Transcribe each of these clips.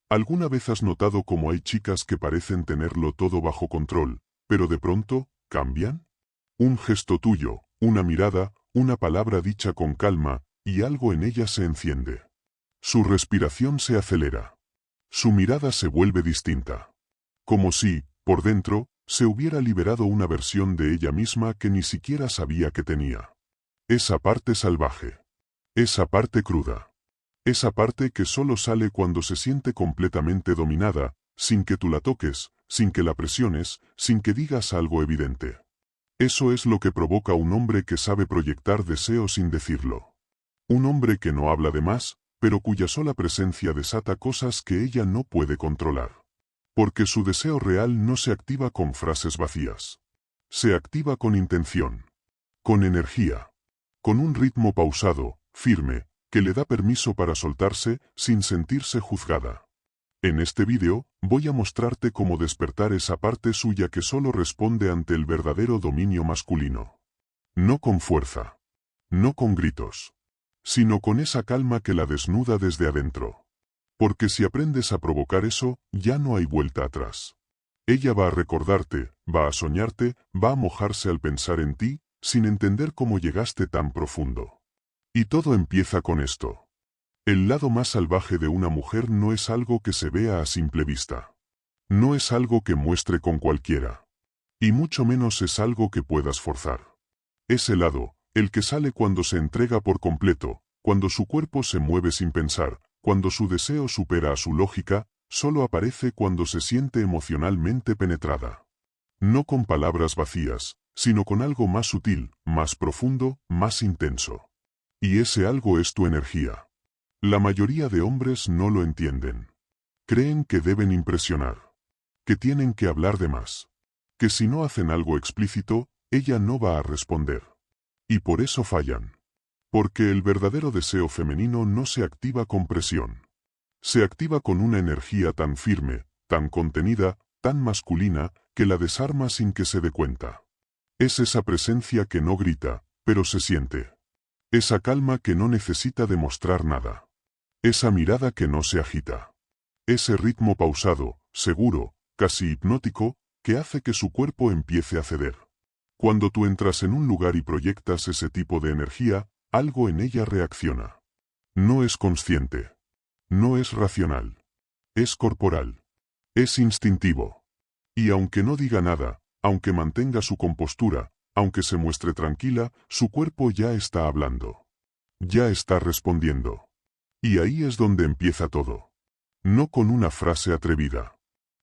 ¿Alguna vez has notado cómo hay chicas que parecen tenerlo todo bajo control, pero de pronto, cambian? Un gesto tuyo, una mirada, una palabra dicha con calma, y algo en ella se enciende. Su respiración se acelera. Su mirada se vuelve distinta. Como si, por dentro, se hubiera liberado una versión de ella misma que ni siquiera sabía que tenía. Esa parte salvaje. Esa parte cruda. Esa parte que solo sale cuando se siente completamente dominada, sin que tú la toques, sin que la presiones, sin que digas algo evidente. Eso es lo que provoca un hombre que sabe proyectar deseo sin decirlo. Un hombre que no habla de más, pero cuya sola presencia desata cosas que ella no puede controlar. Porque su deseo real no se activa con frases vacías. Se activa con intención. Con energía. Con un ritmo pausado, firme, que le da permiso para soltarse sin sentirse juzgada. En este vídeo, voy a mostrarte cómo despertar esa parte suya que solo responde ante el verdadero dominio masculino. No con fuerza. No con gritos. Sino con esa calma que la desnuda desde adentro. Porque si aprendes a provocar eso, ya no hay vuelta atrás. Ella va a recordarte, va a soñarte, va a mojarse al pensar en ti, sin entender cómo llegaste tan profundo. Y todo empieza con esto. El lado más salvaje de una mujer no es algo que se vea a simple vista. No es algo que muestre con cualquiera. Y mucho menos es algo que puedas forzar. Ese lado, el que sale cuando se entrega por completo, cuando su cuerpo se mueve sin pensar, cuando su deseo supera a su lógica, solo aparece cuando se siente emocionalmente penetrada. No con palabras vacías, sino con algo más sutil, más profundo, más intenso. Y ese algo es tu energía. La mayoría de hombres no lo entienden. Creen que deben impresionar. Que tienen que hablar de más. Que si no hacen algo explícito, ella no va a responder. Y por eso fallan. Porque el verdadero deseo femenino no se activa con presión. Se activa con una energía tan firme, tan contenida, tan masculina, que la desarma sin que se dé cuenta. Es esa presencia que no grita, pero se siente. Esa calma que no necesita demostrar nada. Esa mirada que no se agita. Ese ritmo pausado, seguro, casi hipnótico, que hace que su cuerpo empiece a ceder. Cuando tú entras en un lugar y proyectas ese tipo de energía, algo en ella reacciona. No es consciente. No es racional. Es corporal. Es instintivo. Y aunque no diga nada, aunque mantenga su compostura, aunque se muestre tranquila, su cuerpo ya está hablando. Ya está respondiendo. Y ahí es donde empieza todo. No con una frase atrevida.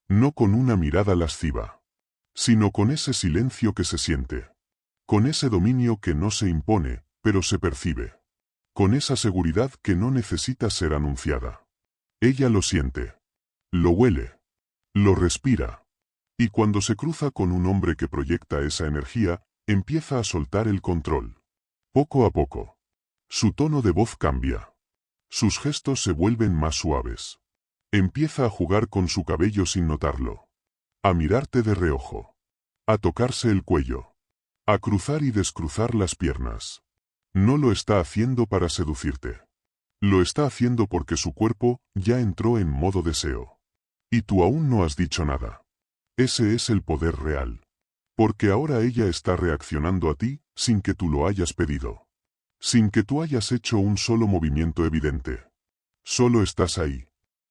No con una mirada lasciva. Sino con ese silencio que se siente. Con ese dominio que no se impone, pero se percibe. Con esa seguridad que no necesita ser anunciada. Ella lo siente. Lo huele. Lo respira. Y cuando se cruza con un hombre que proyecta esa energía, empieza a soltar el control. Poco a poco. Su tono de voz cambia. Sus gestos se vuelven más suaves. Empieza a jugar con su cabello sin notarlo. A mirarte de reojo. A tocarse el cuello. A cruzar y descruzar las piernas. No lo está haciendo para seducirte. Lo está haciendo porque su cuerpo ya entró en modo deseo. Y tú aún no has dicho nada. Ese es el poder real. Porque ahora ella está reaccionando a ti sin que tú lo hayas pedido. Sin que tú hayas hecho un solo movimiento evidente. Solo estás ahí.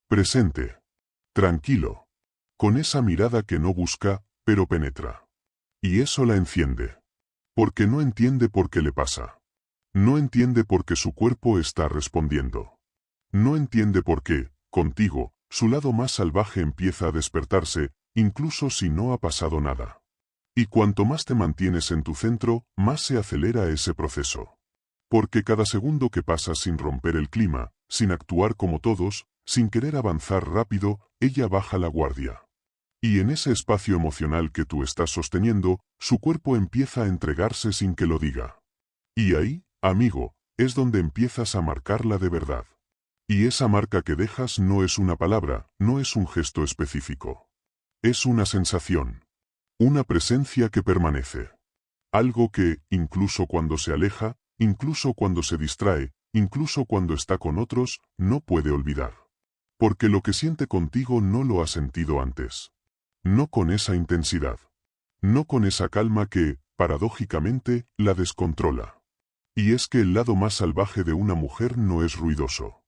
Presente. Tranquilo. Con esa mirada que no busca, pero penetra. Y eso la enciende. Porque no entiende por qué le pasa. No entiende por qué su cuerpo está respondiendo. No entiende por qué, contigo, su lado más salvaje empieza a despertarse, incluso si no ha pasado nada. Y cuanto más te mantienes en tu centro, más se acelera ese proceso. Porque cada segundo que pasa sin romper el clima, sin actuar como todos, sin querer avanzar rápido, ella baja la guardia. Y en ese espacio emocional que tú estás sosteniendo, su cuerpo empieza a entregarse sin que lo diga. Y ahí, amigo, es donde empiezas a marcarla de verdad. Y esa marca que dejas no es una palabra, no es un gesto específico. Es una sensación. Una presencia que permanece. Algo que, incluso cuando se aleja, incluso cuando se distrae, incluso cuando está con otros, no puede olvidar. Porque lo que siente contigo no lo ha sentido antes. No con esa intensidad. No con esa calma que, paradójicamente, la descontrola. Y es que el lado más salvaje de una mujer no es ruidoso.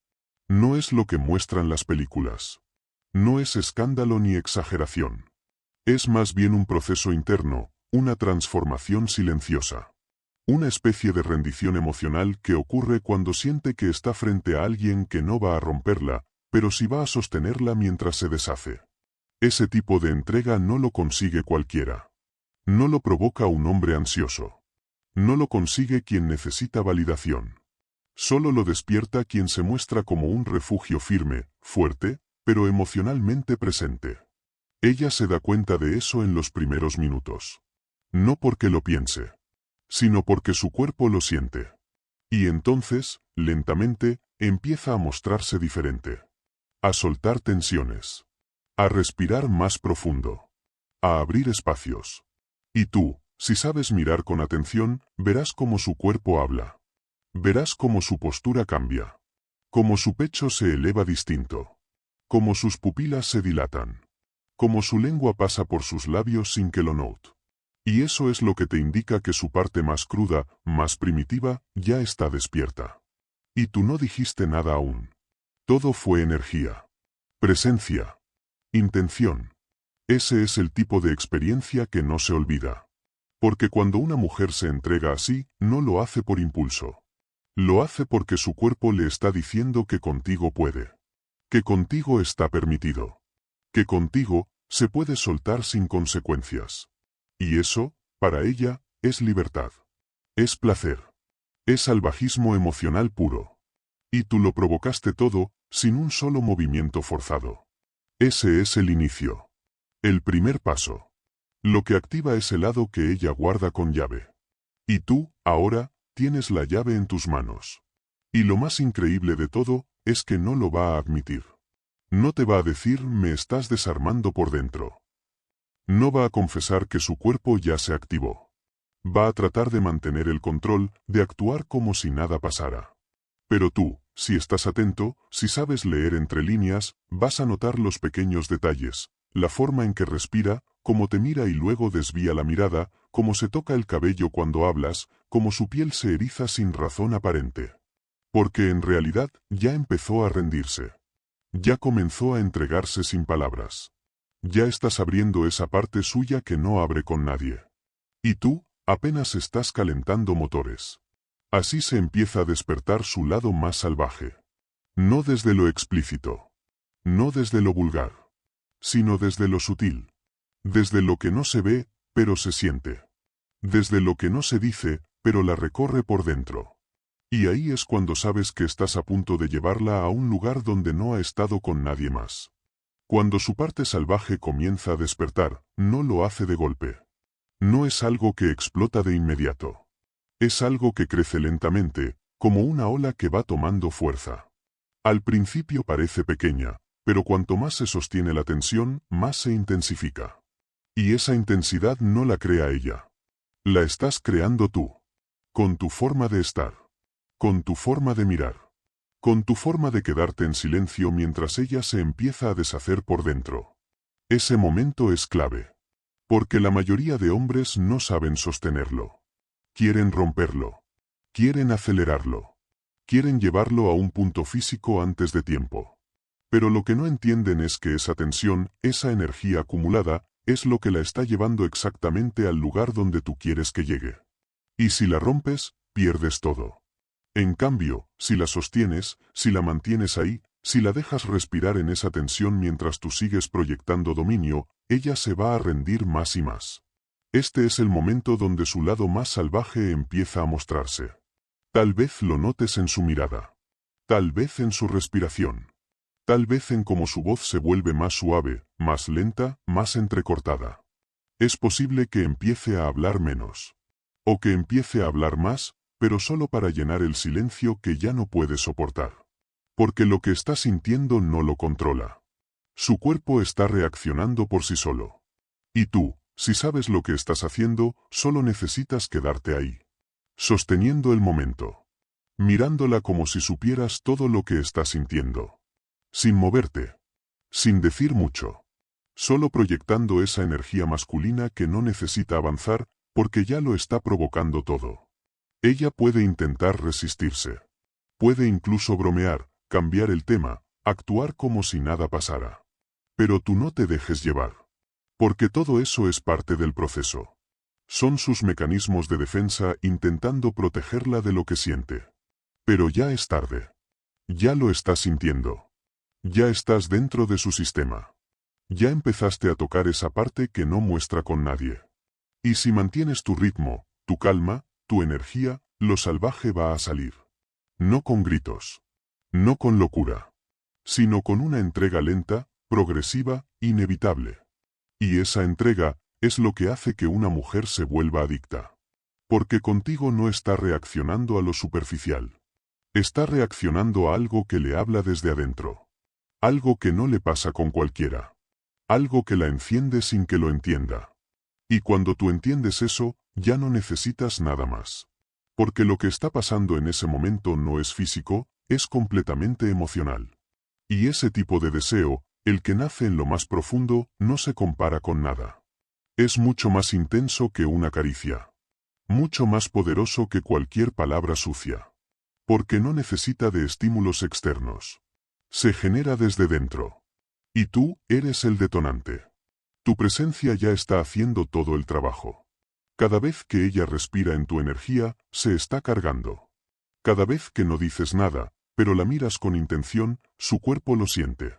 No es lo que muestran las películas. No es escándalo ni exageración. Es más bien un proceso interno, una transformación silenciosa. Una especie de rendición emocional que ocurre cuando siente que está frente a alguien que no va a romperla, pero sí va a sostenerla mientras se deshace. Ese tipo de entrega no lo consigue cualquiera. No lo provoca un hombre ansioso. No lo consigue quien necesita validación. Solo lo despierta quien se muestra como un refugio firme, fuerte, pero emocionalmente presente. Ella se da cuenta de eso en los primeros minutos. No porque lo piense, sino porque su cuerpo lo siente. Y entonces, lentamente, empieza a mostrarse diferente. A soltar tensiones. A respirar más profundo. A abrir espacios. Y tú, si sabes mirar con atención, verás cómo su cuerpo habla. Verás cómo su postura cambia. Cómo su pecho se eleva distinto. Cómo sus pupilas se dilatan. Cómo su lengua pasa por sus labios sin que lo note. Y eso es lo que te indica que su parte más cruda, más primitiva, ya está despierta. Y tú no dijiste nada aún. Todo fue energía. Presencia. Intención. Ese es el tipo de experiencia que no se olvida. Porque cuando una mujer se entrega así, no lo hace por impulso. Lo hace porque su cuerpo le está diciendo que contigo puede. Que contigo está permitido. Que contigo se puede soltar sin consecuencias. Y eso, para ella, es libertad. Es placer. Es salvajismo emocional puro. Y tú lo provocaste todo, sin un solo movimiento forzado. Ese es el inicio. El primer paso. Lo que activa ese lado que ella guarda con llave. Y tú, ahora, tienes la llave en tus manos. Y lo más increíble de todo, es que no lo va a admitir. No te va a decir me estás desarmando por dentro. No va a confesar que su cuerpo ya se activó. Va a tratar de mantener el control, de actuar como si nada pasara. Pero tú, si estás atento, si sabes leer entre líneas, vas a notar los pequeños detalles, la forma en que respira, cómo te mira y luego desvía la mirada, cómo se toca el cabello cuando hablas, cómo su piel se eriza sin razón aparente. Porque en realidad ya empezó a rendirse. Ya comenzó a entregarse sin palabras. Ya estás abriendo esa parte suya que no abre con nadie. Y tú, apenas estás calentando motores. Así se empieza a despertar su lado más salvaje. No desde lo explícito. No desde lo vulgar. Sino desde lo sutil. Desde lo que no se ve, pero se siente. Desde lo que no se dice, pero la recorre por dentro. Y ahí es cuando sabes que estás a punto de llevarla a un lugar donde no ha estado con nadie más. Cuando su parte salvaje comienza a despertar, no lo hace de golpe. No es algo que explota de inmediato. Es algo que crece lentamente, como una ola que va tomando fuerza. Al principio parece pequeña, pero cuanto más se sostiene la tensión, más se intensifica. Y esa intensidad no la crea ella. La estás creando tú. Con tu forma de estar. Con tu forma de mirar. Con tu forma de quedarte en silencio mientras ella se empieza a deshacer por dentro. Ese momento es clave. Porque la mayoría de hombres no saben sostenerlo. Quieren romperlo. Quieren acelerarlo. Quieren llevarlo a un punto físico antes de tiempo. Pero lo que no entienden es que esa tensión, esa energía acumulada, es lo que la está llevando exactamente al lugar donde tú quieres que llegue. Y si la rompes, pierdes todo. En cambio, si la sostienes, si la mantienes ahí, si la dejas respirar en esa tensión mientras tú sigues proyectando dominio, ella se va a rendir más y más. Este es el momento donde su lado más salvaje empieza a mostrarse. Tal vez lo notes en su mirada. Tal vez en su respiración. Tal vez en cómo su voz se vuelve más suave, más lenta, más entrecortada. Es posible que empiece a hablar menos. O que empiece a hablar más, pero solo para llenar el silencio que ya no puede soportar. Porque lo que está sintiendo no lo controla. Su cuerpo está reaccionando por sí solo. Y tú, si sabes lo que estás haciendo, solo necesitas quedarte ahí. Sosteniendo el momento. Mirándola como si supieras todo lo que está sintiendo. sin moverte, sin decir mucho, solo proyectando esa energía masculina que no necesita avanzar porque ya lo está provocando todo. Ella puede intentar resistirse. Puede incluso bromear, cambiar el tema, actuar como si nada pasara. Pero tú no te dejes llevar. Porque todo eso es parte del proceso. Son sus mecanismos de defensa intentando protegerla de lo que siente. Pero ya es tarde. Ya lo estás sintiendo. Ya estás dentro de su sistema. Ya empezaste a tocar esa parte que no muestra con nadie. Y si mantienes tu ritmo, tu calma, tu energía, lo salvaje va a salir. No con gritos. No con locura. Sino con una entrega lenta, progresiva, inevitable. Y esa entrega es lo que hace que una mujer se vuelva adicta. Porque contigo no está reaccionando a lo superficial. Está reaccionando a algo que le habla desde adentro. Algo que no le pasa con cualquiera. Algo que la enciende sin que lo entienda. Y cuando tú entiendes eso, ya no necesitas nada más. Porque lo que está pasando en ese momento no es físico, es completamente emocional. Y ese tipo de deseo, el que nace en lo más profundo, no se compara con nada. Es mucho más intenso que una caricia. Mucho más poderoso que cualquier palabra sucia. Porque no necesita de estímulos externos. Se genera desde dentro. Y tú eres el detonante. Tu presencia ya está haciendo todo el trabajo. Cada vez que ella respira en tu energía, se está cargando. Cada vez que no dices nada, pero la miras con intención, su cuerpo lo siente.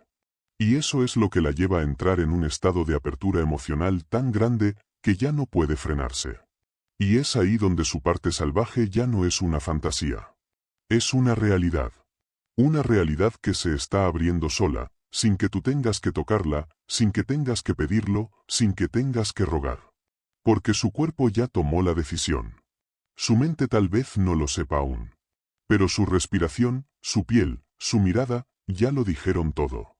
Y eso es lo que la lleva a entrar en un estado de apertura emocional tan grande que ya no puede frenarse. Y es ahí donde su parte salvaje ya no es una fantasía. Es una realidad. Una realidad que se está abriendo sola, sin que tú tengas que tocarla, sin que tengas que pedirlo, sin que tengas que rogar. Porque su cuerpo ya tomó la decisión. Su mente tal vez no lo sepa aún. Pero su respiración, su piel, su mirada, ya lo dijeron todo.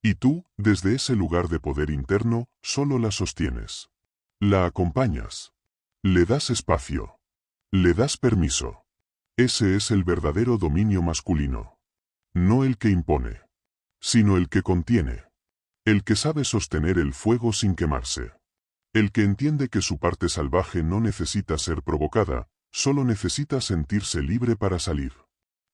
Y tú, desde ese lugar de poder interno, solo la sostienes. La acompañas. Le das espacio. Le das permiso. Ese es el verdadero dominio masculino. No el que impone, sino el que contiene. El que sabe sostener el fuego sin quemarse. El que entiende que su parte salvaje no necesita ser provocada, solo necesita sentirse libre para salir.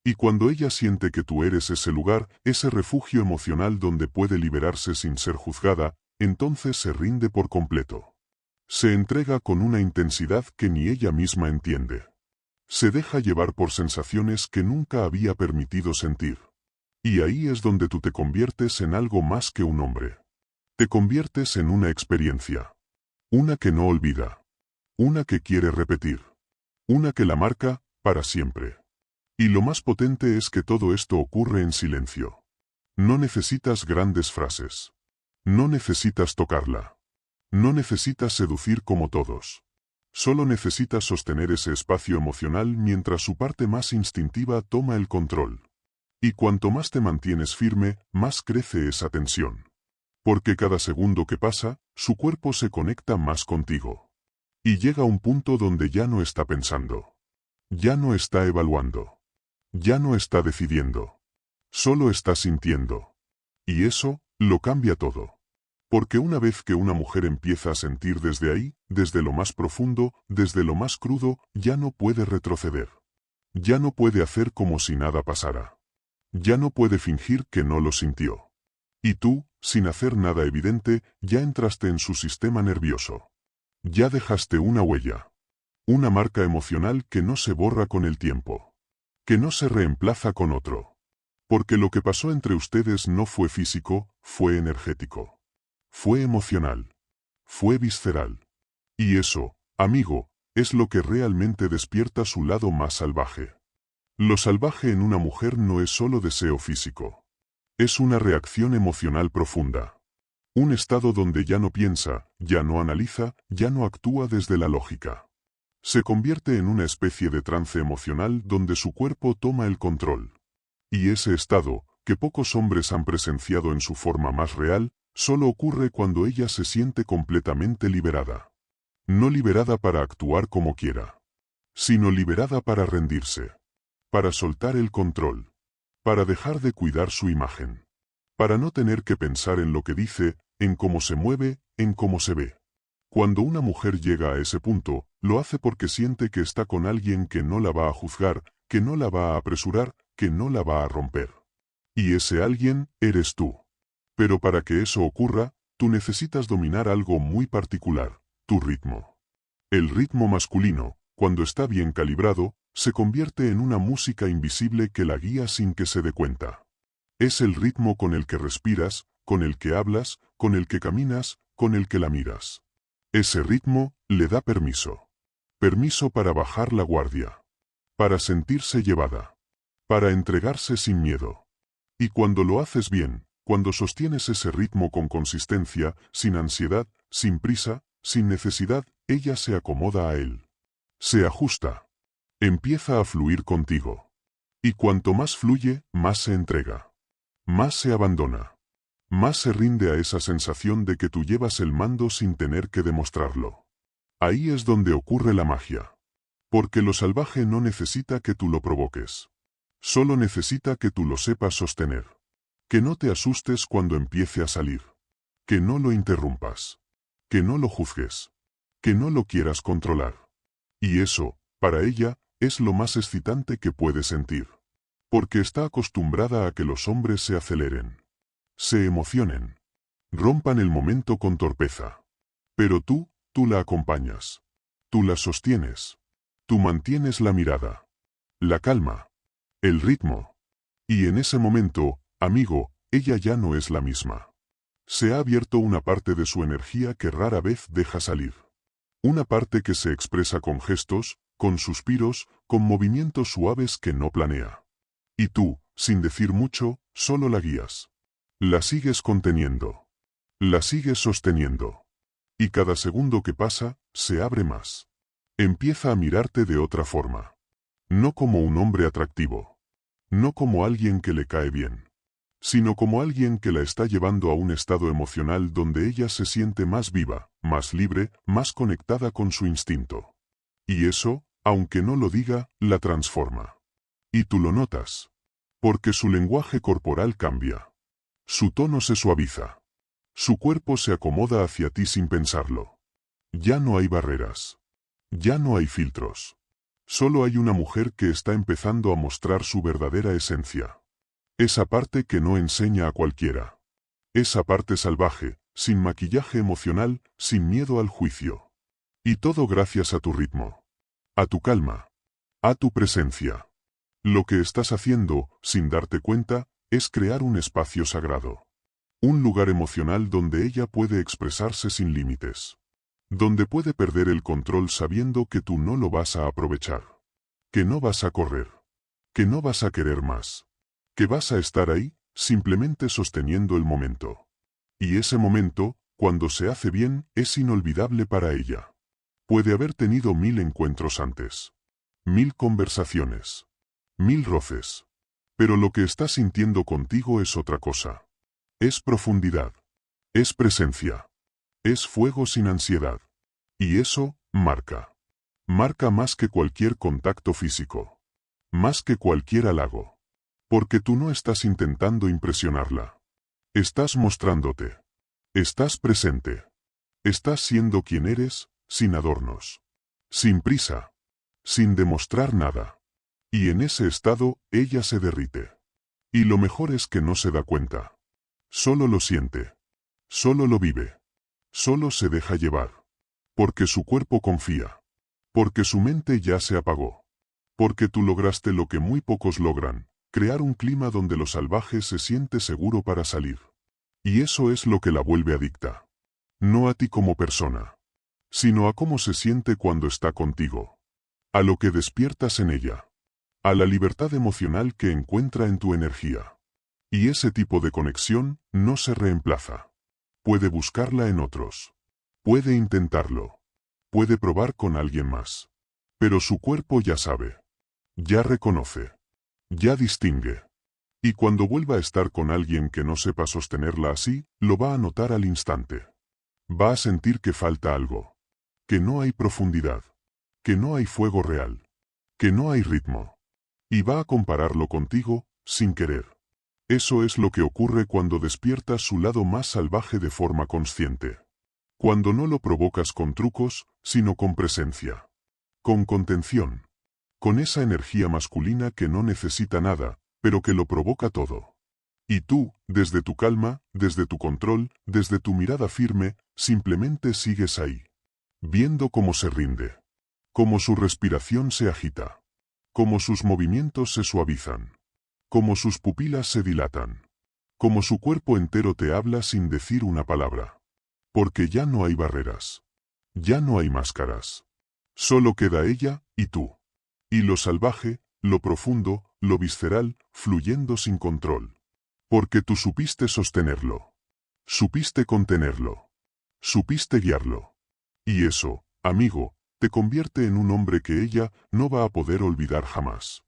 Y cuando ella siente que tú eres ese lugar, ese refugio emocional donde puede liberarse sin ser juzgada, entonces se rinde por completo. Se entrega con una intensidad que ni ella misma entiende. Se deja llevar por sensaciones que nunca había permitido sentir. Y ahí es donde tú te conviertes en algo más que un hombre. Te conviertes en una experiencia. Una que no olvida. Una que quiere repetir. Una que la marca, para siempre. Y lo más potente es que todo esto ocurre en silencio. No necesitas grandes frases. No necesitas tocarla. No necesitas seducir como todos. Solo necesitas sostener ese espacio emocional mientras su parte más instintiva toma el control. Y cuanto más te mantienes firme, más crece esa tensión. Porque cada segundo que pasa, su cuerpo se conecta más contigo. Y llega un punto donde ya no está pensando. Ya no está evaluando. Ya no está decidiendo. Solo está sintiendo. Y eso, lo cambia todo. Porque una vez que una mujer empieza a sentir desde ahí, desde lo más profundo, desde lo más crudo, ya no puede retroceder. Ya no puede hacer como si nada pasara. Ya no puede fingir que no lo sintió. Y tú, sin hacer nada evidente, ya entraste en su sistema nervioso. Ya dejaste una huella. Una marca emocional que no se borra con el tiempo. Que no se reemplaza con otro. Porque lo que pasó entre ustedes no fue físico, fue energético. Fue emocional. Fue visceral. Y eso, amigo, es lo que realmente despierta su lado más salvaje. Lo salvaje en una mujer no es solo deseo físico. Es una reacción emocional profunda. Un estado donde ya no piensa, ya no analiza, ya no actúa desde la lógica. Se convierte en una especie de trance emocional donde su cuerpo toma el control. Y ese estado, que pocos hombres han presenciado en su forma más real, solo ocurre cuando ella se siente completamente liberada. No liberada para actuar como quiera, sino liberada para rendirse, para soltar el control, para dejar de cuidar su imagen. para no tener que pensar en lo que dice, en cómo se mueve, en cómo se ve. Cuando una mujer llega a ese punto, lo hace porque siente que está con alguien que no la va a juzgar, que no la va a apresurar, que no la va a romper. Y ese alguien eres tú. Pero para que eso ocurra, tú necesitas dominar algo muy particular, tu ritmo. El ritmo masculino, cuando está bien calibrado, se convierte en una música invisible que la guía sin que se dé cuenta. Es el ritmo con el que respiras, con el que hablas, con el que caminas, con el que la miras. Ese ritmo le da permiso. Permiso para bajar la guardia. Para sentirse llevada. Para entregarse sin miedo. Y cuando lo haces bien, cuando sostienes ese ritmo con consistencia, sin ansiedad, sin prisa, sin necesidad, ella se acomoda a él. Se ajusta. Empieza a fluir contigo. Y cuanto más fluye, más se entrega. Más se abandona. Más se rinde a esa sensación de que tú llevas el mando sin tener que demostrarlo. Ahí es donde ocurre la magia. Porque lo salvaje no necesita que tú lo provoques. Solo necesita que tú lo sepas sostener. Que no te asustes cuando empiece a salir. Que no lo interrumpas. Que no lo juzgues. Que no lo quieras controlar. Y eso, para ella, es lo más excitante que puede sentir. Porque está acostumbrada a que los hombres se aceleren. Se emocionen. Rompan el momento con torpeza. Pero tú la acompañas. Tú la sostienes. Tú mantienes la mirada. La calma. El ritmo. Y en ese momento, amigo, ella ya no es la misma. Se ha abierto una parte de su energía que rara vez deja salir. Una parte que se expresa con gestos, con suspiros, con movimientos suaves que no planea. Y tú, sin decir mucho, solo la guías. La sigues conteniendo. La sigues sosteniendo. Y cada segundo que pasa, se abre más. Empieza a mirarte de otra forma. No como un hombre atractivo. No como alguien que le cae bien. Sino como alguien que la está llevando a un estado emocional donde ella se siente más viva, más libre, más conectada con su instinto. Y eso, aunque no lo diga, la transforma. Y tú lo notas. Porque su lenguaje corporal cambia. Su tono se suaviza. Su cuerpo se acomoda hacia ti sin pensarlo. Ya no hay barreras. Ya no hay filtros. Solo hay una mujer que está empezando a mostrar su verdadera esencia. Esa parte que no enseña a cualquiera. Esa parte salvaje, sin maquillaje emocional, sin miedo al juicio. Y todo gracias a tu ritmo. A tu calma. A tu presencia. Lo que estás haciendo, sin darte cuenta, es crear un espacio sagrado. Un lugar emocional donde ella puede expresarse sin límites. Donde puede perder el control sabiendo que tú no lo vas a aprovechar. Que no vas a correr. Que no vas a querer más. Que vas a estar ahí, simplemente sosteniendo el momento. Y ese momento, cuando se hace bien, es inolvidable para ella. Puede haber tenido 1000 encuentros antes. 1000 conversaciones. 1000 roces. Pero lo que está sintiendo contigo es otra cosa. Es profundidad. Es presencia. Es fuego sin ansiedad. Y eso, marca. Marca más que cualquier contacto físico. Más que cualquier halago. Porque tú no estás intentando impresionarla. Estás mostrándote. Estás presente. Estás siendo quien eres, sin adornos. Sin prisa. Sin demostrar nada. Y en ese estado, ella se derrite. Y lo mejor es que no se da cuenta. Solo lo siente. Solo lo vive. Solo se deja llevar. Porque su cuerpo confía. Porque su mente ya se apagó. Porque tú lograste lo que muy pocos logran, crear un clima donde lo salvaje se siente seguro para salir. Y eso es lo que la vuelve adicta. No a ti como persona. Sino a cómo se siente cuando está contigo. A lo que despiertas en ella. A la libertad emocional que encuentra en tu energía. Y ese tipo de conexión no se reemplaza. Puede buscarla en otros. Puede intentarlo. Puede probar con alguien más. Pero su cuerpo ya sabe. Ya reconoce. Ya distingue. Y cuando vuelva a estar con alguien que no sepa sostenerla así, lo va a notar al instante. Va a sentir que falta algo. Que no hay profundidad. Que no hay fuego real. Que no hay ritmo. Y va a compararlo contigo, sin querer. Eso es lo que ocurre cuando despiertas su lado más salvaje de forma consciente. Cuando no lo provocas con trucos, sino con presencia. Con contención. Con esa energía masculina que no necesita nada, pero que lo provoca todo. Y tú, desde tu calma, desde tu control, desde tu mirada firme, simplemente sigues ahí. Viendo cómo se rinde. Cómo su respiración se agita. Cómo sus movimientos se suavizan. Cómo sus pupilas se dilatan. Cómo su cuerpo entero te habla sin decir una palabra. Porque ya no hay barreras. Ya no hay máscaras. Solo queda ella y tú. Y lo salvaje, lo profundo, lo visceral, fluyendo sin control. Porque tú supiste sostenerlo. Supiste contenerlo. Supiste guiarlo. Y eso, amigo, te convierte en un hombre que ella no va a poder olvidar jamás.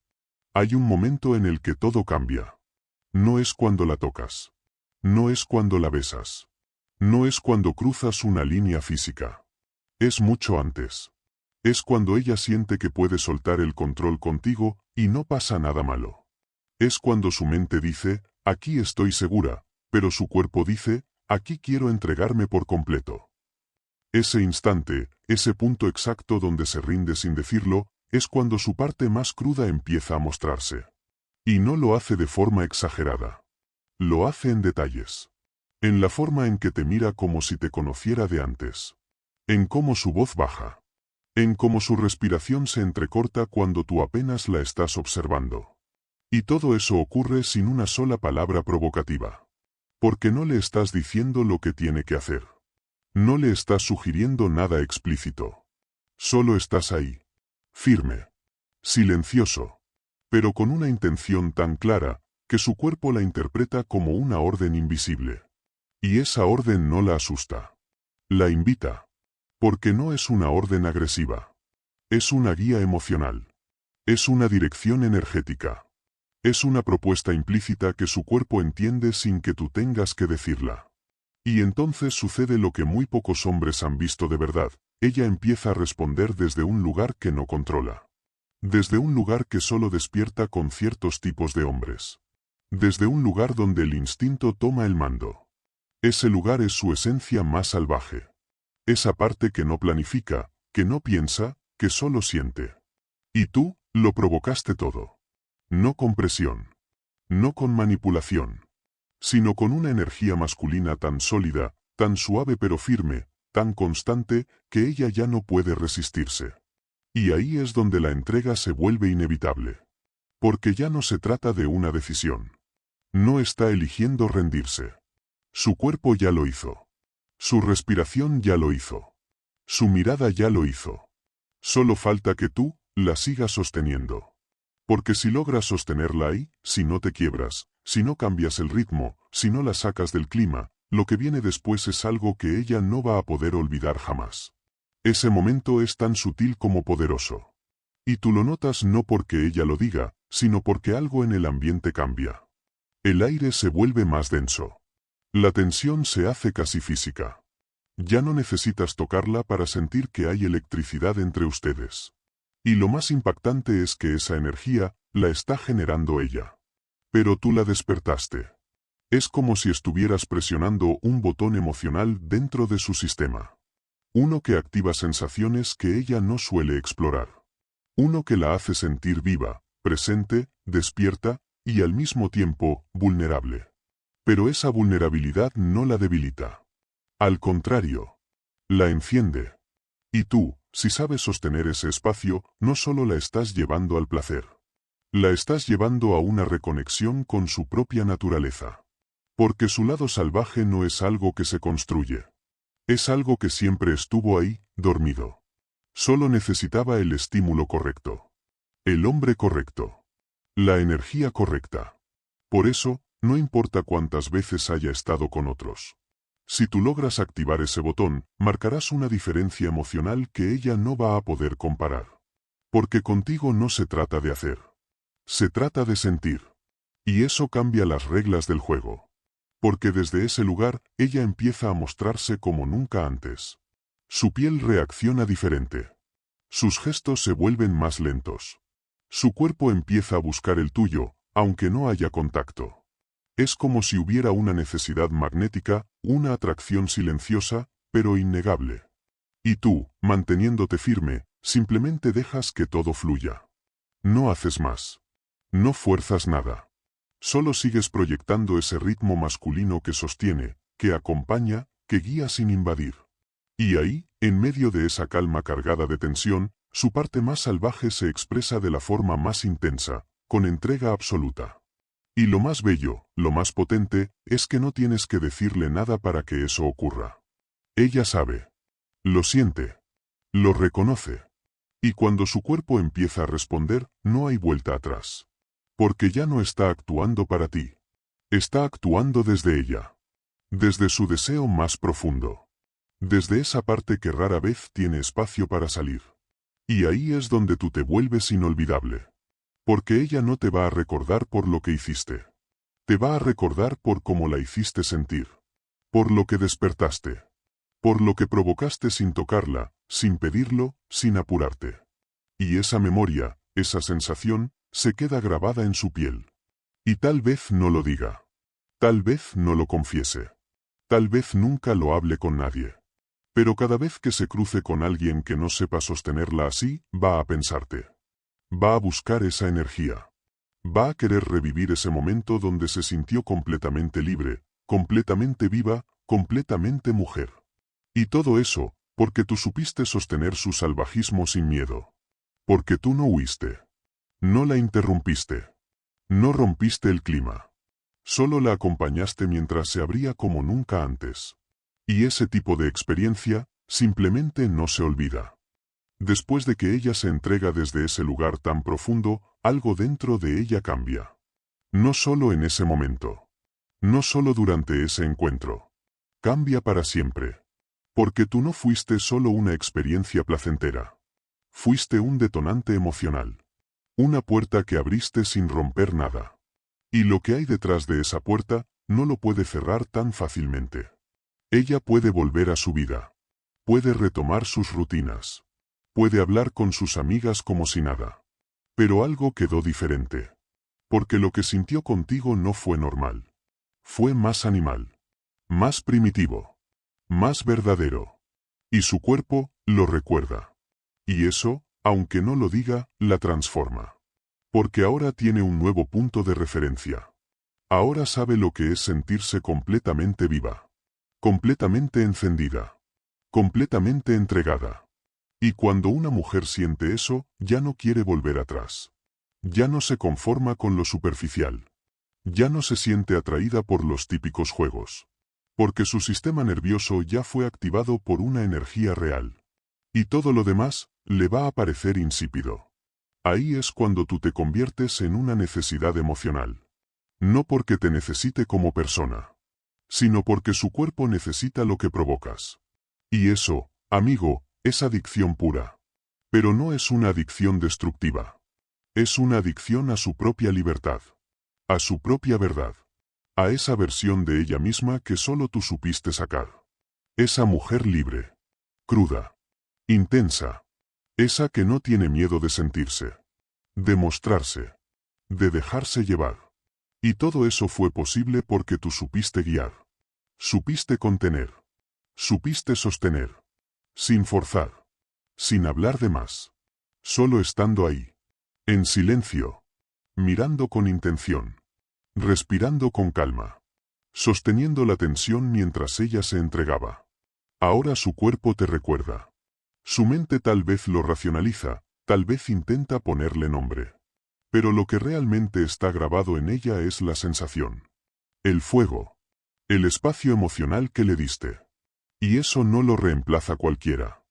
Hay un momento en el que todo cambia. No es cuando la tocas. No es cuando la besas. No es cuando cruzas una línea física. Es mucho antes. Es cuando ella siente que puede soltar el control contigo y no pasa nada malo. Es cuando su mente dice, aquí estoy segura, pero su cuerpo dice, aquí quiero entregarme por completo. Ese instante, ese punto exacto donde se rinde sin decirlo, es cuando su parte más cruda empieza a mostrarse. Y no lo hace de forma exagerada. Lo hace en detalles. En la forma en que te mira como si te conociera de antes. En cómo su voz baja. En cómo su respiración se entrecorta cuando tú apenas la estás observando. Y todo eso ocurre sin una sola palabra provocativa. Porque no le estás diciendo lo que tiene que hacer. No le estás sugiriendo nada explícito. Solo estás ahí. Firme. Silencioso. Pero con una intención tan clara, que su cuerpo la interpreta como una orden invisible. Y esa orden no la asusta. La invita. Porque no es una orden agresiva. Es una guía emocional. Es una dirección energética. Es una propuesta implícita que su cuerpo entiende sin que tú tengas que decirla. Y entonces sucede lo que muy pocos hombres han visto de verdad. Ella empieza a responder desde un lugar que no controla. Desde un lugar que solo despierta con ciertos tipos de hombres. Desde un lugar donde el instinto toma el mando. Ese lugar es su esencia más salvaje. Esa parte que no planifica, que no piensa, que solo siente. Y tú, lo provocaste todo. No con presión. No con manipulación. Sino con una energía masculina tan sólida, tan suave pero firme, tan constante, que ella ya no puede resistirse. Y ahí es donde la entrega se vuelve inevitable. Porque ya no se trata de una decisión. No está eligiendo rendirse. Su cuerpo ya lo hizo. Su respiración ya lo hizo. Su mirada ya lo hizo. Solo falta que tú la sigas sosteniendo. Porque si logras sostenerla ahí, si no te quiebras, si no cambias el ritmo, si no la sacas del clima, lo que viene después es algo que ella no va a poder olvidar jamás. Ese momento es tan sutil como poderoso. Y tú lo notas no porque ella lo diga, sino porque algo en el ambiente cambia. El aire se vuelve más denso. La tensión se hace casi física. Ya no necesitas tocarla para sentir que hay electricidad entre ustedes. Y lo más impactante es que esa energía la está generando ella. Pero tú la despertaste. Es como si estuvieras presionando un botón emocional dentro de su sistema. Uno que activa sensaciones que ella no suele explorar. Uno que la hace sentir viva, presente, despierta y al mismo tiempo vulnerable. Pero esa vulnerabilidad no la debilita. Al contrario, la enciende. Y tú, si sabes sostener ese espacio, no solo la estás llevando al placer. La estás llevando a una reconexión con su propia naturaleza. Porque su lado salvaje no es algo que se construye. Es algo que siempre estuvo ahí, dormido. Solo necesitaba el estímulo correcto. El hombre correcto. La energía correcta. Por eso, no importa cuántas veces haya estado con otros. Si tú logras activar ese botón, marcarás una diferencia emocional que ella no va a poder comparar. Porque contigo no se trata de hacer. Se trata de sentir. Y eso cambia las reglas del juego. Porque desde ese lugar, ella empieza a mostrarse como nunca antes. Su piel reacciona diferente. Sus gestos se vuelven más lentos. Su cuerpo empieza a buscar el tuyo, aunque no haya contacto. Es como si hubiera una necesidad magnética, una atracción silenciosa, pero innegable. Y tú, manteniéndote firme, simplemente dejas que todo fluya. No haces más. No fuerzas nada. Solo sigues proyectando ese ritmo masculino que sostiene, que acompaña, que guía sin invadir. Y ahí, en medio de esa calma cargada de tensión, su parte más salvaje se expresa de la forma más intensa, con entrega absoluta. Y lo más bello, lo más potente, es que no tienes que decirle nada para que eso ocurra. Ella sabe. Lo siente. Lo reconoce. Y cuando su cuerpo empieza a responder, no hay vuelta atrás. Porque ya no está actuando para ti. Está actuando desde ella. Desde su deseo más profundo. Desde esa parte que rara vez tiene espacio para salir. Y ahí es donde tú te vuelves inolvidable. Porque ella no te va a recordar por lo que hiciste. Te va a recordar por cómo la hiciste sentir. Por lo que despertaste. Por lo que provocaste sin tocarla, sin pedirlo, sin apurarte. Y esa memoria, esa sensación, se queda grabada en su piel. Y tal vez no lo diga. Tal vez no lo confiese. Tal vez nunca lo hable con nadie. Pero cada vez que se cruce con alguien que no sepa sostenerla así, va a pensarte. Va a buscar esa energía. Va a querer revivir ese momento donde se sintió completamente libre, completamente viva, completamente mujer. Y todo eso, porque tú supiste sostener su salvajismo sin miedo. Porque tú no huiste. No la interrumpiste. No rompiste el clima. Solo la acompañaste mientras se abría como nunca antes. Y ese tipo de experiencia, simplemente no se olvida. Después de que ella se entrega desde ese lugar tan profundo, algo dentro de ella cambia. No solo en ese momento. No solo durante ese encuentro. Cambia para siempre. Porque tú no fuiste solo una experiencia placentera. Fuiste un detonante emocional. Una puerta que abriste sin romper nada. Y lo que hay detrás de esa puerta, no lo puede cerrar tan fácilmente. Ella puede volver a su vida. Puede retomar sus rutinas. Puede hablar con sus amigas como si nada. Pero algo quedó diferente. Porque lo que sintió contigo no fue normal. Fue más animal. Más primitivo. Más verdadero. Y su cuerpo lo recuerda. Y eso, aunque no lo diga, la transforma. Porque ahora tiene un nuevo punto de referencia. Ahora sabe lo que es sentirse completamente viva. Completamente encendida. Completamente entregada. Y cuando una mujer siente eso, ya no quiere volver atrás. Ya no se conforma con lo superficial. Ya no se siente atraída por los típicos juegos. Porque su sistema nervioso ya fue activado por una energía real. Y todo lo demás, le va a parecer insípido. Ahí es cuando tú te conviertes en una necesidad emocional. No porque te necesite como persona, sino porque su cuerpo necesita lo que provocas. Y eso, amigo, es adicción pura. Pero no es una adicción destructiva. Es una adicción a su propia libertad. A su propia verdad. A esa versión de ella misma que solo tú supiste sacar. Esa mujer libre. Cruda. Intensa. Esa que no tiene miedo de sentirse. De mostrarse. De dejarse llevar. Y todo eso fue posible porque tú supiste guiar. Supiste contener. Supiste sostener. Sin forzar. Sin hablar de más. Solo estando ahí. En silencio. Mirando con intención. Respirando con calma. Sosteniendo la tensión mientras ella se entregaba. Ahora su cuerpo te recuerda. Su mente tal vez lo racionaliza, tal vez intenta ponerle nombre. Pero lo que realmente está grabado en ella es la sensación. El fuego. El espacio emocional que le diste. Y eso no lo reemplaza cualquiera.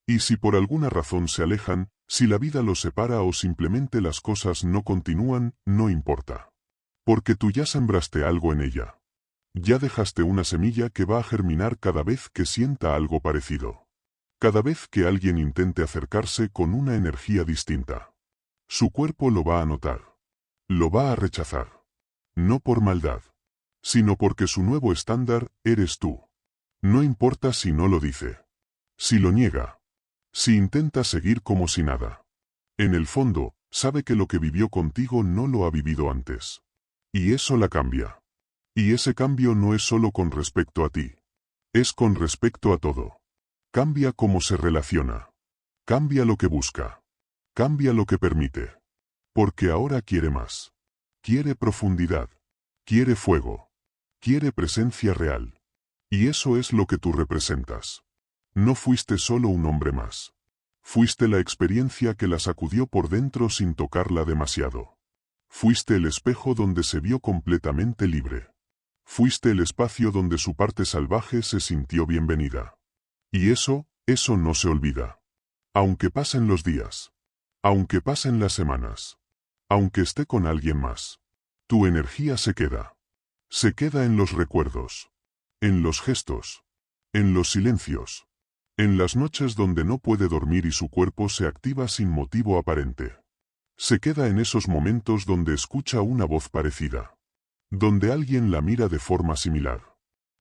Y si por alguna razón se alejan, si la vida los separa o simplemente las cosas no continúan, no importa. Porque tú ya sembraste algo en ella. Ya dejaste una semilla que va a germinar cada vez que sienta algo parecido. Cada vez que alguien intente acercarse con una energía distinta. Su cuerpo lo va a notar. Lo va a rechazar. No por maldad. Sino porque su nuevo estándar eres tú. No importa si no lo dice. Si lo niega. Si intenta seguir como si nada. En el fondo, sabe que lo que vivió contigo no lo ha vivido antes. Y eso la cambia. Y ese cambio no es solo con respecto a ti. Es con respecto a todo. Cambia cómo se relaciona. Cambia lo que busca. Cambia lo que permite. Porque ahora quiere más. Quiere profundidad. Quiere fuego. Quiere presencia real. Y eso es lo que tú representas. No fuiste solo un hombre más. Fuiste la experiencia que la sacudió por dentro sin tocarla demasiado. Fuiste el espejo donde se vio completamente libre. Fuiste el espacio donde su parte salvaje se sintió bienvenida. Y eso no se olvida. Aunque pasen los días. Aunque pasen las semanas. Aunque esté con alguien más. Tu energía se queda. Se queda en los recuerdos. En los gestos. En los silencios. En las noches donde no puede dormir y su cuerpo se activa sin motivo aparente. Se queda en esos momentos donde escucha una voz parecida. Donde alguien la mira de forma similar.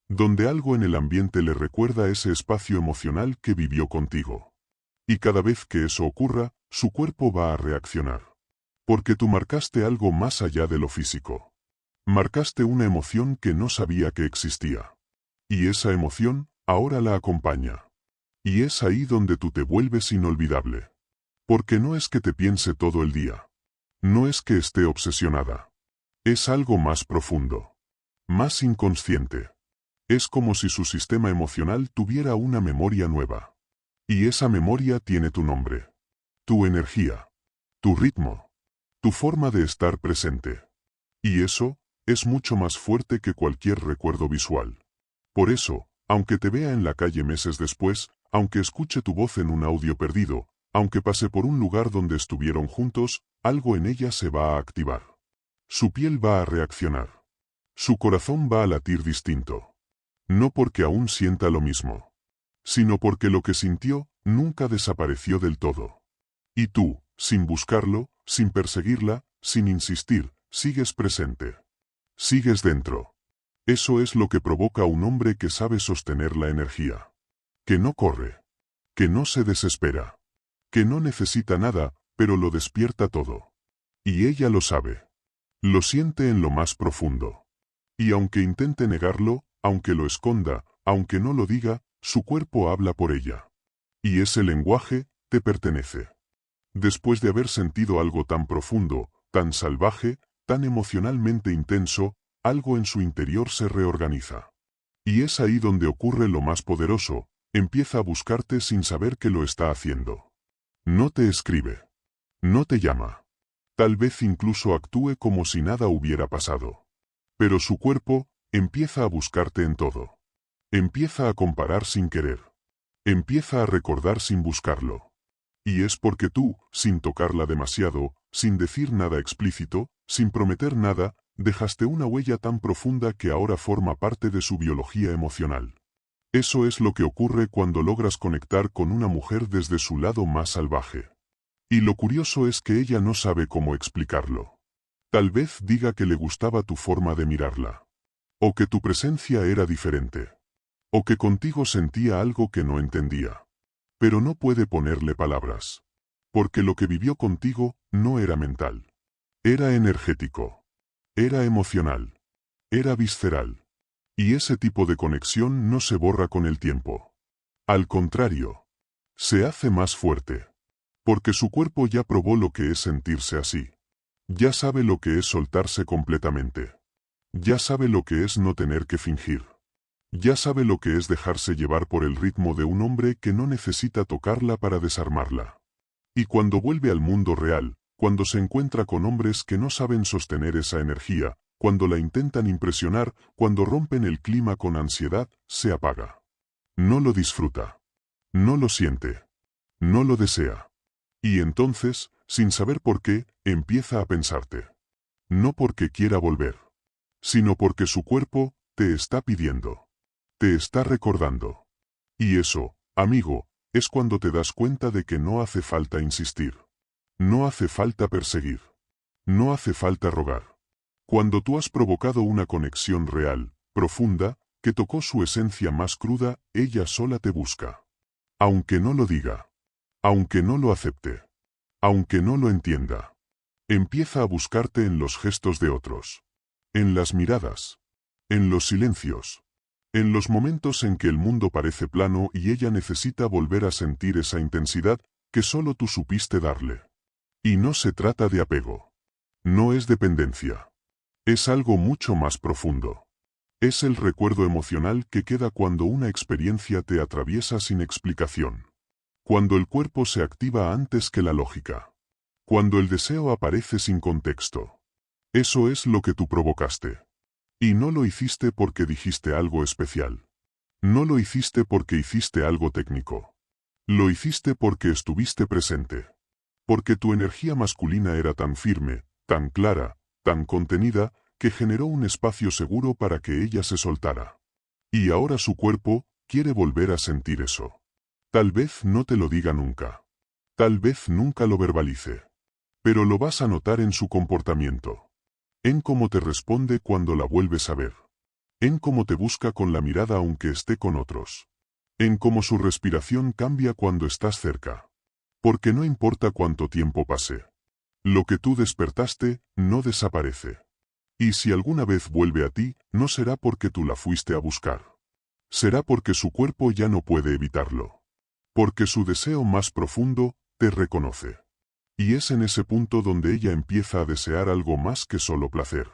Donde algo en el ambiente le recuerda ese espacio emocional que vivió contigo. Y cada vez que eso ocurra, su cuerpo va a reaccionar. Porque tú marcaste algo más allá de lo físico. Marcaste una emoción que no sabía que existía. Y esa emoción, ahora la acompaña. Y es ahí donde tú te vuelves inolvidable. Porque no es que te piense todo el día. No es que esté obsesionada. Es algo más profundo. Más inconsciente. Es como si su sistema emocional tuviera una memoria nueva. Y esa memoria tiene tu nombre. Tu energía. Tu ritmo. Tu forma de estar presente. Y eso es mucho más fuerte que cualquier recuerdo visual. Por eso, aunque te vea en la calle meses después, aunque escuche tu voz en un audio perdido, aunque pase por un lugar donde estuvieron juntos, algo en ella se va a activar. Su piel va a reaccionar. Su corazón va a latir distinto. No porque aún sienta lo mismo, sino porque lo que sintió nunca desapareció del todo. Y tú, sin buscarlo, sin perseguirla, sin insistir, sigues presente. Sigues dentro. Eso es lo que provoca un hombre que sabe sostener la energía. Que no corre. Que no se desespera. Que no necesita nada, pero lo despierta todo. Y ella lo sabe. Lo siente en lo más profundo. Y aunque intente negarlo, aunque lo esconda, aunque no lo diga, su cuerpo habla por ella. Y ese lenguaje te pertenece. Después de haber sentido algo tan profundo, tan salvaje, tan emocionalmente intenso, algo en su interior se reorganiza. Y es ahí donde ocurre lo más poderoso, empieza a buscarte sin saber que lo está haciendo. No te escribe. No te llama. Tal vez incluso actúe como si nada hubiera pasado. Pero su cuerpo empieza a buscarte en todo. Empieza a comparar sin querer. Empieza a recordar sin buscarlo. Y es porque tú, sin tocarla demasiado, sin decir nada explícito, sin prometer nada, dejaste una huella tan profunda que ahora forma parte de su biología emocional. Eso es lo que ocurre cuando logras conectar con una mujer desde su lado más salvaje. Y lo curioso es que ella no sabe cómo explicarlo. Tal vez diga que le gustaba tu forma de mirarla. O que tu presencia era diferente. O que contigo sentía algo que no entendía. Pero no puede ponerle palabras. Porque lo que vivió contigo no era mental. Era energético. Era emocional. Era visceral. Y ese tipo de conexión no se borra con el tiempo. Al contrario. Se hace más fuerte. Porque su cuerpo ya probó lo que es sentirse así. Ya sabe lo que es soltarse completamente. Ya sabe lo que es no tener que fingir. Ya sabe lo que es dejarse llevar por el ritmo de un hombre que no necesita tocarla para desarmarla. Y cuando vuelve al mundo real, cuando se encuentra con hombres que no saben sostener esa energía, cuando la intentan impresionar, cuando rompen el clima con ansiedad, se apaga. No lo disfruta. No lo siente. No lo desea. Y entonces, sin saber por qué, empieza a pensarte. No porque quiera volver, sino porque su cuerpo te está pidiendo. Te está recordando. Y eso, amigo, es cuando te das cuenta de que no hace falta insistir. No hace falta perseguir. No hace falta rogar. Cuando tú has provocado una conexión real, profunda, que tocó su esencia más cruda, ella sola te busca. Aunque no lo diga. Aunque no lo acepte. Aunque no lo entienda. Empieza a buscarte en los gestos de otros. En las miradas. En los silencios. En los momentos en que el mundo parece plano y ella necesita volver a sentir esa intensidad que solo tú supiste darle. Y no se trata de apego. No es dependencia. Es algo mucho más profundo. Es el recuerdo emocional que queda cuando una experiencia te atraviesa sin explicación. Cuando el cuerpo se activa antes que la lógica. Cuando el deseo aparece sin contexto. Eso es lo que tú provocaste. Y no lo hiciste porque dijiste algo especial. No lo hiciste porque hiciste algo técnico. Lo hiciste porque estuviste presente. Porque tu energía masculina era tan firme, tan clara, tan contenida, que generó un espacio seguro para que ella se soltara. Y ahora su cuerpo quiere volver a sentir eso. Tal vez no te lo diga nunca. Tal vez nunca lo verbalice. Pero lo vas a notar en su comportamiento. En cómo te responde cuando la vuelves a ver. En cómo te busca con la mirada aunque esté con otros. En cómo su respiración cambia cuando estás cerca. Porque no importa cuánto tiempo pase. Lo que tú despertaste no desaparece. Y si alguna vez vuelve a ti, no será porque tú la fuiste a buscar. Será porque su cuerpo ya no puede evitarlo. Porque su deseo más profundo te reconoce. Y es en ese punto donde ella empieza a desear algo más que solo placer.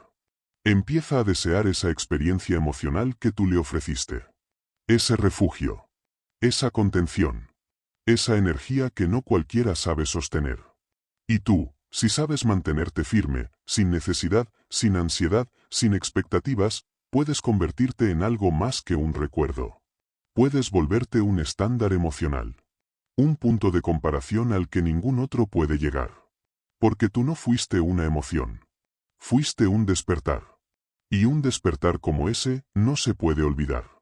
Empieza a desear esa experiencia emocional que tú le ofreciste. Ese refugio. Esa contención. Esa energía que no cualquiera sabe sostener. Y tú, si sabes mantenerte firme, sin necesidad, sin ansiedad, sin expectativas, puedes convertirte en algo más que un recuerdo. Puedes volverte un estándar emocional. Un punto de comparación al que ningún otro puede llegar. Porque tú no fuiste una emoción. Fuiste un despertar. Y un despertar como ese no se puede olvidar.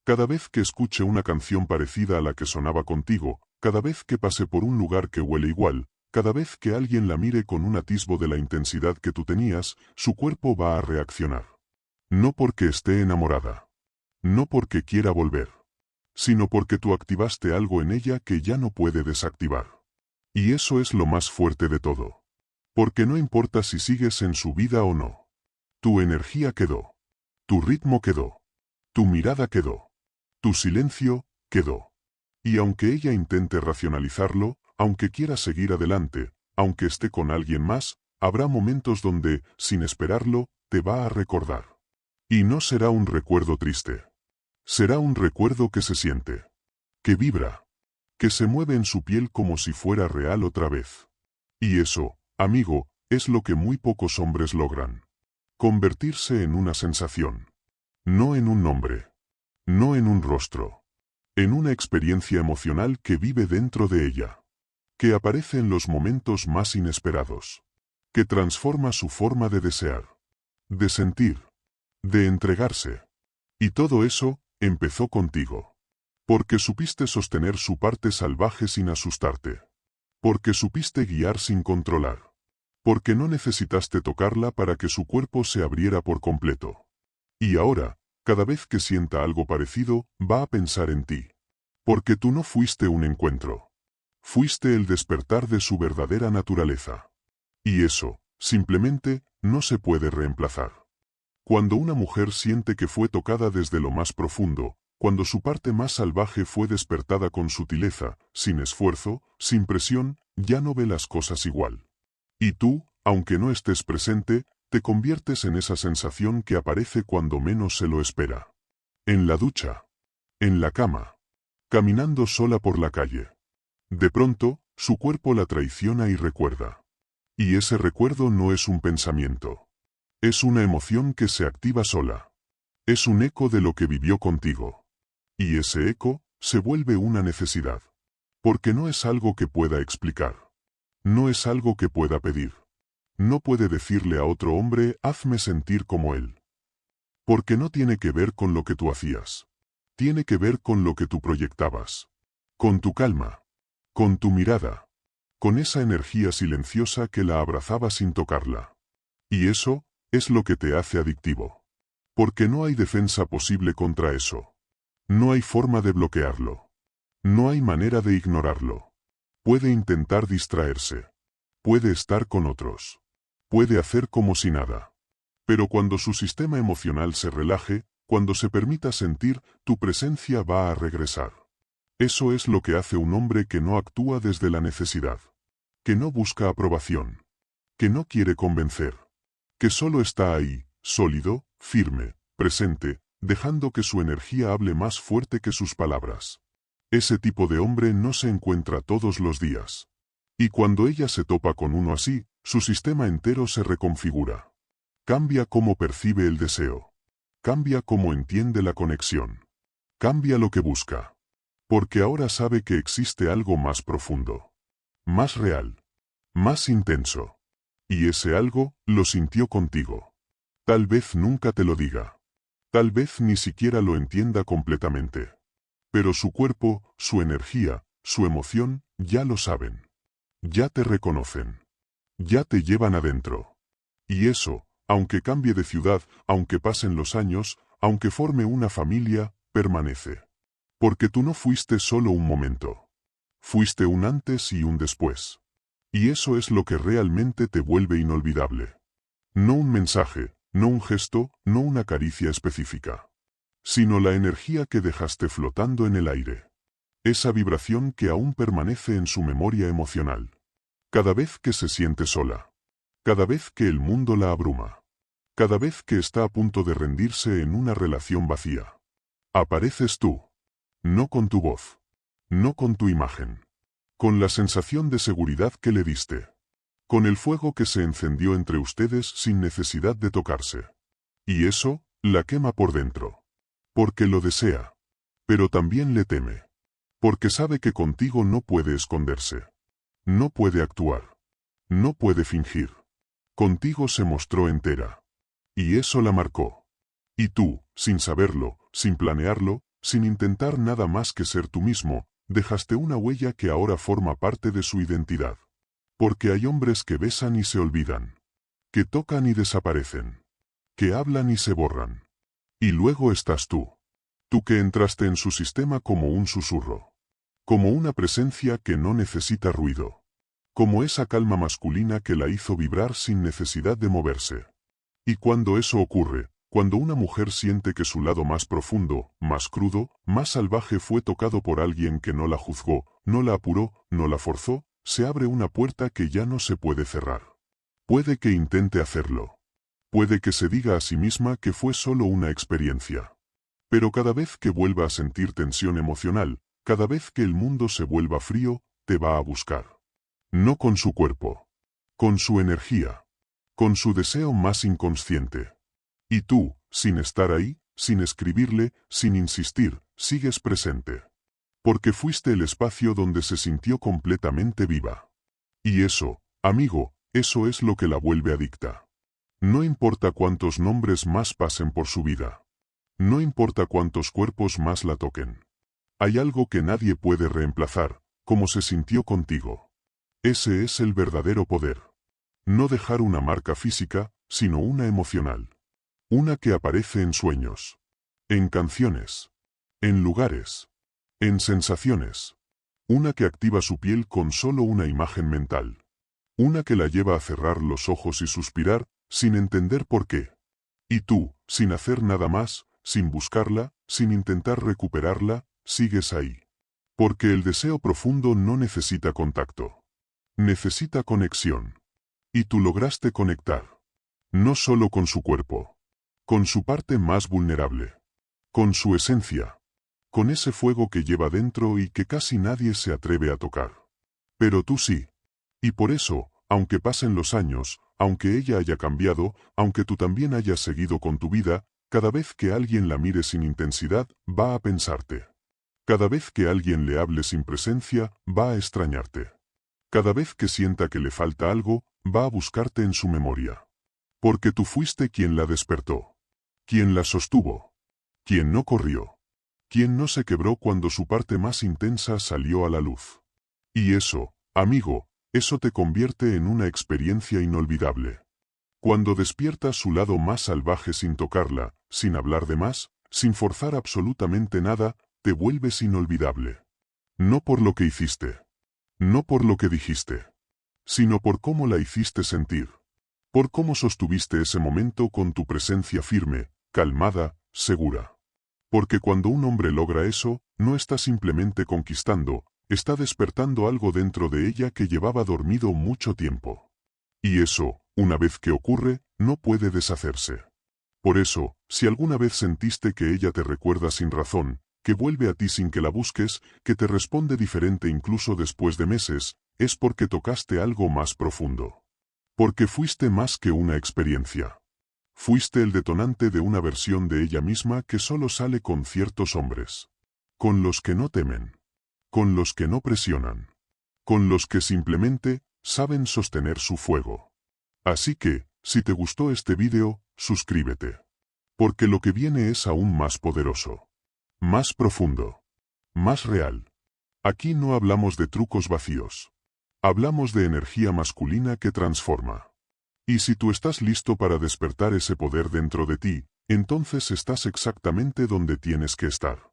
Cada vez que escuche una canción parecida a la que sonaba contigo, cada vez que pase por un lugar que huele igual, cada vez que alguien la mire con un atisbo de la intensidad que tú tenías, su cuerpo va a reaccionar. No porque esté enamorada. No porque quiera volver. Sino porque tú activaste algo en ella que ya no puede desactivar. Y eso es lo más fuerte de todo. Porque no importa si sigues en su vida o no. Tu energía quedó. Tu ritmo quedó. Tu mirada quedó. Tu silencio quedó. Y aunque ella intente racionalizarlo, aunque quiera seguir adelante, aunque esté con alguien más, habrá momentos donde, sin esperarlo, te va a recordar. Y no será un recuerdo triste. Será un recuerdo que se siente. Que vibra. Que se mueve en su piel como si fuera real otra vez. Y eso, amigo, es lo que muy pocos hombres logran. Convertirse en una sensación. No en un nombre. No en un rostro. En una experiencia emocional que vive dentro de ella. Que aparece en los momentos más inesperados. Que transforma su forma de desear. De sentir. De entregarse. Y todo eso empezó contigo. Porque supiste sostener su parte salvaje sin asustarte. Porque supiste guiar sin controlar. Porque no necesitaste tocarla para que su cuerpo se abriera por completo. Y ahora, cada vez que sienta algo parecido, va a pensar en ti. Porque tú no fuiste un encuentro. Fuiste el despertar de su verdadera naturaleza. Y eso, simplemente, no se puede reemplazar. Cuando una mujer siente que fue tocada desde lo más profundo, cuando su parte más salvaje fue despertada con sutileza, sin esfuerzo, sin presión, ya no ve las cosas igual. Y tú, aunque no estés presente, te conviertes en esa sensación que aparece cuando menos se lo espera. En la ducha. En la cama. Caminando sola por la calle. De pronto, su cuerpo la traiciona y recuerda. Y ese recuerdo no es un pensamiento. Es una emoción que se activa sola. Es un eco de lo que vivió contigo. Y ese eco se vuelve una necesidad. Porque no es algo que pueda explicar. No es algo que pueda pedir. No puede decirle a otro hombre, hazme sentir como él. Porque no tiene que ver con lo que tú hacías. Tiene que ver con lo que tú proyectabas. Con tu calma. Con tu mirada. Con esa energía silenciosa que la abrazaba sin tocarla. Y eso es lo que te hace adictivo. Porque no hay defensa posible contra eso. No hay forma de bloquearlo. No hay manera de ignorarlo. Puede intentar distraerse. Puede estar con otros. Puede hacer como si nada. Pero cuando su sistema emocional se relaje, cuando se permita sentir, tu presencia va a regresar. Eso es lo que hace un hombre que no actúa desde la necesidad, que no busca aprobación, que no quiere convencer, que solo está ahí, sólido, firme, presente, dejando que su energía hable más fuerte que sus palabras. Ese tipo de hombre no se encuentra todos los días. Y cuando ella se topa con uno así, su sistema entero se reconfigura. Cambia cómo percibe el deseo. Cambia cómo entiende la conexión. Cambia lo que busca. Porque ahora sabe que existe algo más profundo, más real, más intenso. Y ese algo, lo sintió contigo. Tal vez nunca te lo diga. Tal vez ni siquiera lo entienda completamente. Pero su cuerpo, su energía, su emoción, ya lo saben. Ya te reconocen. Ya te llevan adentro. Y eso, aunque cambie de ciudad, aunque pasen los años, aunque forme una familia, permanece. Porque tú no fuiste solo un momento. Fuiste un antes y un después. Y eso es lo que realmente te vuelve inolvidable. No un mensaje, no un gesto, no una caricia específica. Sino la energía que dejaste flotando en el aire. Esa vibración que aún permanece en su memoria emocional. Cada vez que se siente sola. Cada vez que el mundo la abruma. Cada vez que está a punto de rendirse en una relación vacía. Apareces tú. No con tu voz. No con tu imagen. Con la sensación de seguridad que le diste. Con el fuego que se encendió entre ustedes sin necesidad de tocarse. Y eso, la quema por dentro. Porque lo desea. Pero también le teme. Porque sabe que contigo no puede esconderse. No puede actuar. No puede fingir. Contigo se mostró entera. Y eso la marcó. Y tú, sin saberlo, sin planearlo, sin intentar nada más que ser tú mismo, dejaste una huella que ahora forma parte de su identidad. Porque hay hombres que besan y se olvidan. Que tocan y desaparecen. Que hablan y se borran. Y luego estás tú. Tú que entraste en su sistema como un susurro. Como una presencia que no necesita ruido. Como esa calma masculina que la hizo vibrar sin necesidad de moverse. Y cuando eso ocurre, cuando una mujer siente que su lado más profundo, más crudo, más salvaje fue tocado por alguien que no la juzgó, no la apuró, no la forzó, se abre una puerta que ya no se puede cerrar. Puede que intente hacerlo. Puede que se diga a sí misma que fue solo una experiencia. Pero cada vez que vuelva a sentir tensión emocional, cada vez que el mundo se vuelva frío, te va a buscar. No con su cuerpo. Con su energía. Con su deseo más inconsciente. Y tú, sin estar ahí, sin escribirle, sin insistir, sigues presente. Porque fuiste el espacio donde se sintió completamente viva. Y eso, amigo, eso es lo que la vuelve adicta. No importa cuántos nombres más pasen por su vida. No importa cuántos cuerpos más la toquen. Hay algo que nadie puede reemplazar, como se sintió contigo. Ese es el verdadero poder. No dejar una marca física, sino una emocional. Una que aparece en sueños. En canciones. En lugares. En sensaciones. Una que activa su piel con solo una imagen mental. Una que la lleva a cerrar los ojos y suspirar, sin entender por qué. Y tú, sin hacer nada más, sin buscarla, sin intentar recuperarla, sigues ahí. Porque el deseo profundo no necesita contacto. Necesita conexión. Y tú lograste conectar. No solo con su cuerpo. Con su parte más vulnerable. Con su esencia. Con ese fuego que lleva dentro y que casi nadie se atreve a tocar. Pero tú sí. Y por eso, aunque pasen los años, aunque ella haya cambiado, aunque tú también hayas seguido con tu vida, cada vez que alguien la mire sin intensidad, va a pensarte. Cada vez que alguien le hable sin presencia, va a extrañarte. Cada vez que sienta que le falta algo, va a buscarte en su memoria. Porque tú fuiste quien la despertó. Quien la sostuvo. Quien no corrió. Quien no se quebró cuando su parte más intensa salió a la luz. Y eso, amigo, eso te convierte en una experiencia inolvidable. Cuando despiertas su lado más salvaje sin tocarla, sin hablar de más, sin forzar absolutamente nada, te vuelves inolvidable. No por lo que hiciste. No por lo que dijiste. Sino por cómo la hiciste sentir. por cómo sostuviste ese momento con tu presencia firme, calmada, segura. Porque cuando un hombre logra eso, no está simplemente conquistando, está despertando algo dentro de ella que llevaba dormido mucho tiempo. Y eso, una vez que ocurre, no puede deshacerse. Por eso, si alguna vez sentiste que ella te recuerda sin razón, que vuelve a ti sin que la busques, que te responde diferente incluso después de meses, es porque tocaste algo más profundo. Porque fuiste más que una experiencia. Fuiste el detonante de una versión de ella misma que solo sale con ciertos hombres. Con los que no temen. Con los que no presionan. Con los que simplemente saben sostener su fuego. Así que, si te gustó este vídeo, suscríbete. Porque lo que viene es aún más poderoso. Más profundo. Más real. Aquí no hablamos de trucos vacíos. Hablamos de energía masculina que transforma. Y si tú estás listo para despertar ese poder dentro de ti, entonces estás exactamente donde tienes que estar.